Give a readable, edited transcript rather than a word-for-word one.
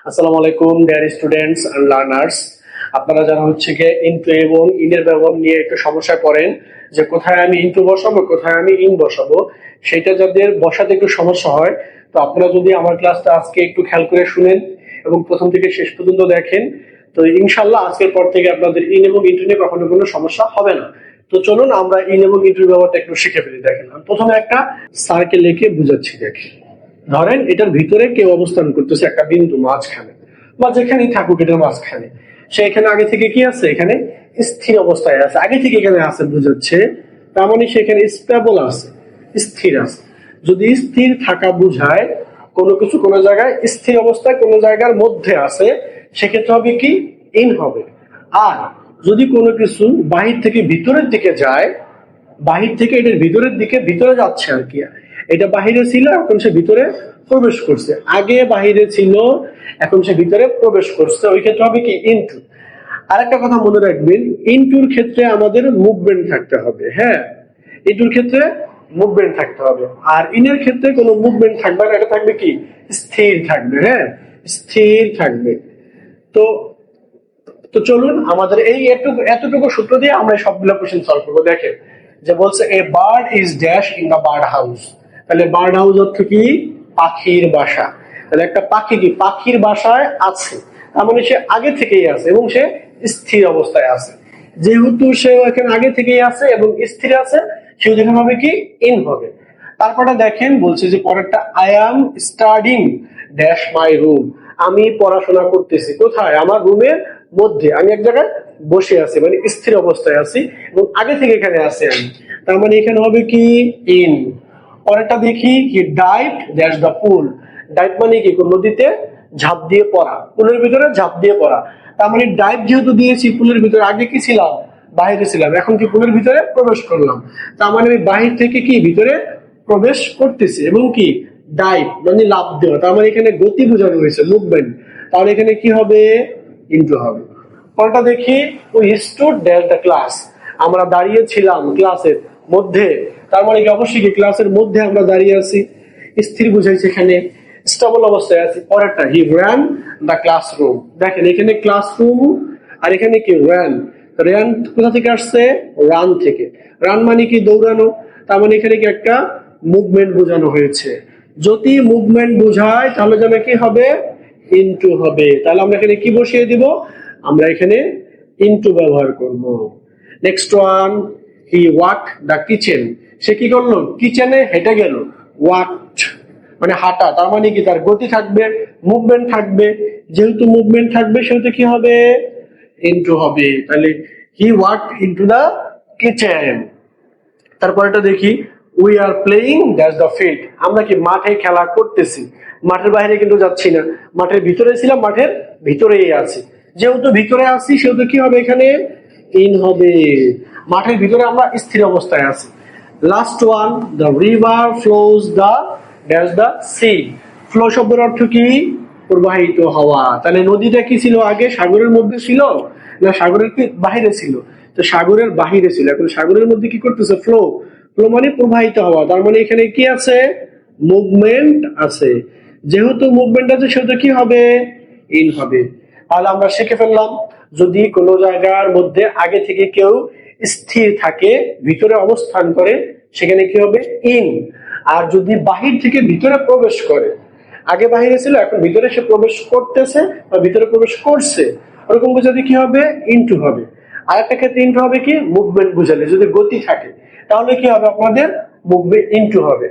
আসসালামু আলাইকুম dear students and learners. আপনারা যারা হচ্ছে গিয়ে ইনটু এবং ইনের ব্যবহার নিয়ে একটু সমস্যায় পড়েন যে কোথায় আমি ইনটু বসাবো কোথায় আমি ইন বসাবো, সেটা যাদের বসাতে একটু সমস্যা হয়, তো আপনারা যদি আমার ক্লাসটা আজকে একটু খেয়াল করে শুনেন এবং প্রথম থেকে শেষ পর্যন্ত দেখেন, তো ইনশাল্লাহ আজকের পর থেকে আপনাদের ইন এবং ইন্টু নিয়ে কখনো কোনো সমস্যা হবে না। তো চলুন আমরা ইন এবং ইন্টুর ব্যবহারটা একটু শিখে ফেলি। দেখেন, আমি প্রথমে একটা সার্কেল এঁকে বুঝাচ্ছি। দেখি, ধরেন এটার ভিতরে কেউ অবস্থান করতেছে একটা বিন্দু মাঝখানে, বা যেখানেই থাকুক এটার মাঝখানে, সে এখানে আগে থেকে কি আছে, এখানে স্থির অবস্থায় আছে, আগে থেকে এখানে আছে বুঝাচ্ছে, তার মানে সেখানে স্টেবল আছে, স্থির আছে। যদি স্থির থাকা বুঝায় কোনো কিছু কোনো জায়গায় স্থির অবস্থায় কোনো জায়গার মধ্যে আছে, সেক্ষেত্রে হবে কি, ইন হবে। আর যদি কোনো কিছু বাহির থেকে ভিতরের দিকে যায়, বাহির থেকে এটার ভিতরের দিকে ভিতরে যাচ্ছে আর কি, এটা বাহিরে ছিল এখন সে ভিতরে প্রবেশ করছে, আগে বাহিরে ছিল এখন সে ভিতরে প্রবেশ করছে, ওই ক্ষেত্রে হবে কি, ইনটু। আরেকটা কথা মনে রাখবেন, ইনটুর ক্ষেত্রে আমাদের মুভমেন্ট থাকতে হবে। হ্যাঁ, ইনটুর ক্ষেত্রে মুভমেন্ট থাকতে হবে, আর ইনের ক্ষেত্রে কোনো মুভমেন্ট থাকবে না, এটা থাকবে কি, স্থির থাকবে। হ্যাঁ, স্থির থাকবে। তো তো চলুন আমাদের এই এতটুকু সূত্র দিয়ে আমরা সবগুলো কোশ্চেন সলভ করবো। দেখেন যে বলছে a bird is dash in the bird house, তাহলে বার্ড হাউস অর্থ কি, পাখির বাসা। তাহলে একটা পাখি কি পাখির বাসায় আছে, তার মানে সে আগে থেকেই আছে এবং সে স্থির অবস্থায় আছে। যেহেতু সে এখানে আগে থেকেই আছে এবং স্থির আছে, সেহেতু এখানে হবে কি, ইন হবে। তারপরে দেখেন বলছে যে পরেরটা, I am studying dash my room, আমি পড়াশোনা করতেছি কোথায়, আমার রুমের মধ্যে, আমি এক জায়গায় বসে আছি মানে স্থির অবস্থায় আছি এবং আগে থেকে এখানে আছি আমি, তার মানে এখানে হবে কি, ইন। পরেরটা দেখি কি, dive dash the pool, dive মানে কি, নদীতে ঝাঁপ দিয়ে পড়া, পুলের ভিতরে ঝাঁপ দিয়ে পড়া। তার মানে ডাইভ যেহেতু দিয়েছি পুলের ভিতরে, আগে কি ছিলাম, বাইরে ছিলাম, এখন কি পুলের ভিতরে প্রবেশ করলাম, তার মানে আমি বাহির থেকে কি ভিতরে প্রবেশ করতেছি এবং কি, ডাইভ মানে লাফ দেওয়া, তার মানে এখানে গতি বোঝানো হয়েছে, মুভমেন্ট, তাহলে এখানে কি হবে, ইনটু হবে। পরটা দেখি, we stood dash the class, আমরা দাঁড়িয়ে ছিলাম ক্লাসের মধ্যে, তার মানে কি অবশ্যই কি ক্লাসের মধ্যে আমরা দাঁড়িয়ে আছি, স্থির বুঝাইছে, এখানে স্টেবল অবস্থায় আছি। পরেরটা, হি র্যান দ্য ক্লাসরুম, দেখেন এখানে ক্লাসরুম আর এখানে কি র্যান, র্যান কোথা থেকে আসছে, রান থেকে, রান মানে কি দৌড়ানো, তার মানে এখানে কি একটা মুভমেন্ট বোঝানো হয়েছে। যদি মুভমেন্ট বোঝায় তাহলে যেন কি হবে, ইনটু হবে। তাহলে আমরা এখানে কি বসিয়ে দিব, আমরা এখানে ইনটু ব্যবহার করব। Next one, he walked the kitchen, সে কি করলো, কিচেনে হেঁটে গেল, ওয়াকড মানে হাঁটা, তার মানে কি তার গতি থাকবে, মুভমেন্ট থাকবে, যেহেতু মুভমেন্ট থাকবে সেহেতু কি হবে, ইনটু হবে। তাহলে হি ওয়াকড ইনটু দ্য কিচেন। তারপর এটা দেখি, we are playing that's the field, আমরা কি মাঠে খেলা করতেছি, মাঠের বাইরে কিন্তু যাচ্ছি না, মাঠের ভিতরে ছিলাম, মাঠের ভিতরেই আছি, যেহেতু ভিতরে আছি সেহেতু কি হবে, এখানে ইন হবে, মাঠের ভিতরে আমরা স্থির অবস্থায় আছি। Last one, the river flows the dash the sea, flow শব্দের অর্থ কি, প্রবাহিত হওয়া। তাহলে নদীটা কি ছিল, আগে সাগরের মধ্যে ছিল না সাগরের কি বাহিরে ছিল, তো সাগরের বাহিরে ছিল, এখন সাগরের মধ্যে কি করতেছে, ফ্লো, ফ্লো মানে প্রবাহিত হওয়া, তার মানে এখানে কি আছে, মুভমেন্ট আছে, যেহেতু মুভমেন্ট আছে সেহেতু কি হবে, ইন হবে। তাহলে আমরা শিখে ফেললাম, যদি কোনো জায়গার মধ্যে আগে থেকে কেউ স্থির থাকে, ভিতরে অবস্থান করে, সেখানে কি হবে, ইন। আর যদি বাহির থেকে ভিতরে প্রবেশ করে, আগে বাহিরে ছিল এখন ভিতরে সে প্রবেশ করতেছে বা ভিতরে প্রবেশ করছে, ওরকম বোঝাতে কি হবে, ইনটু হবে। আর একটা ক্ষেত্রে ইনটু হবে কি, মুভমেন্ট বোঝালে, যদি গতি থাকে তাহলে কি হবে, আপনাদের মুভমেন্ট ইনটু হবে।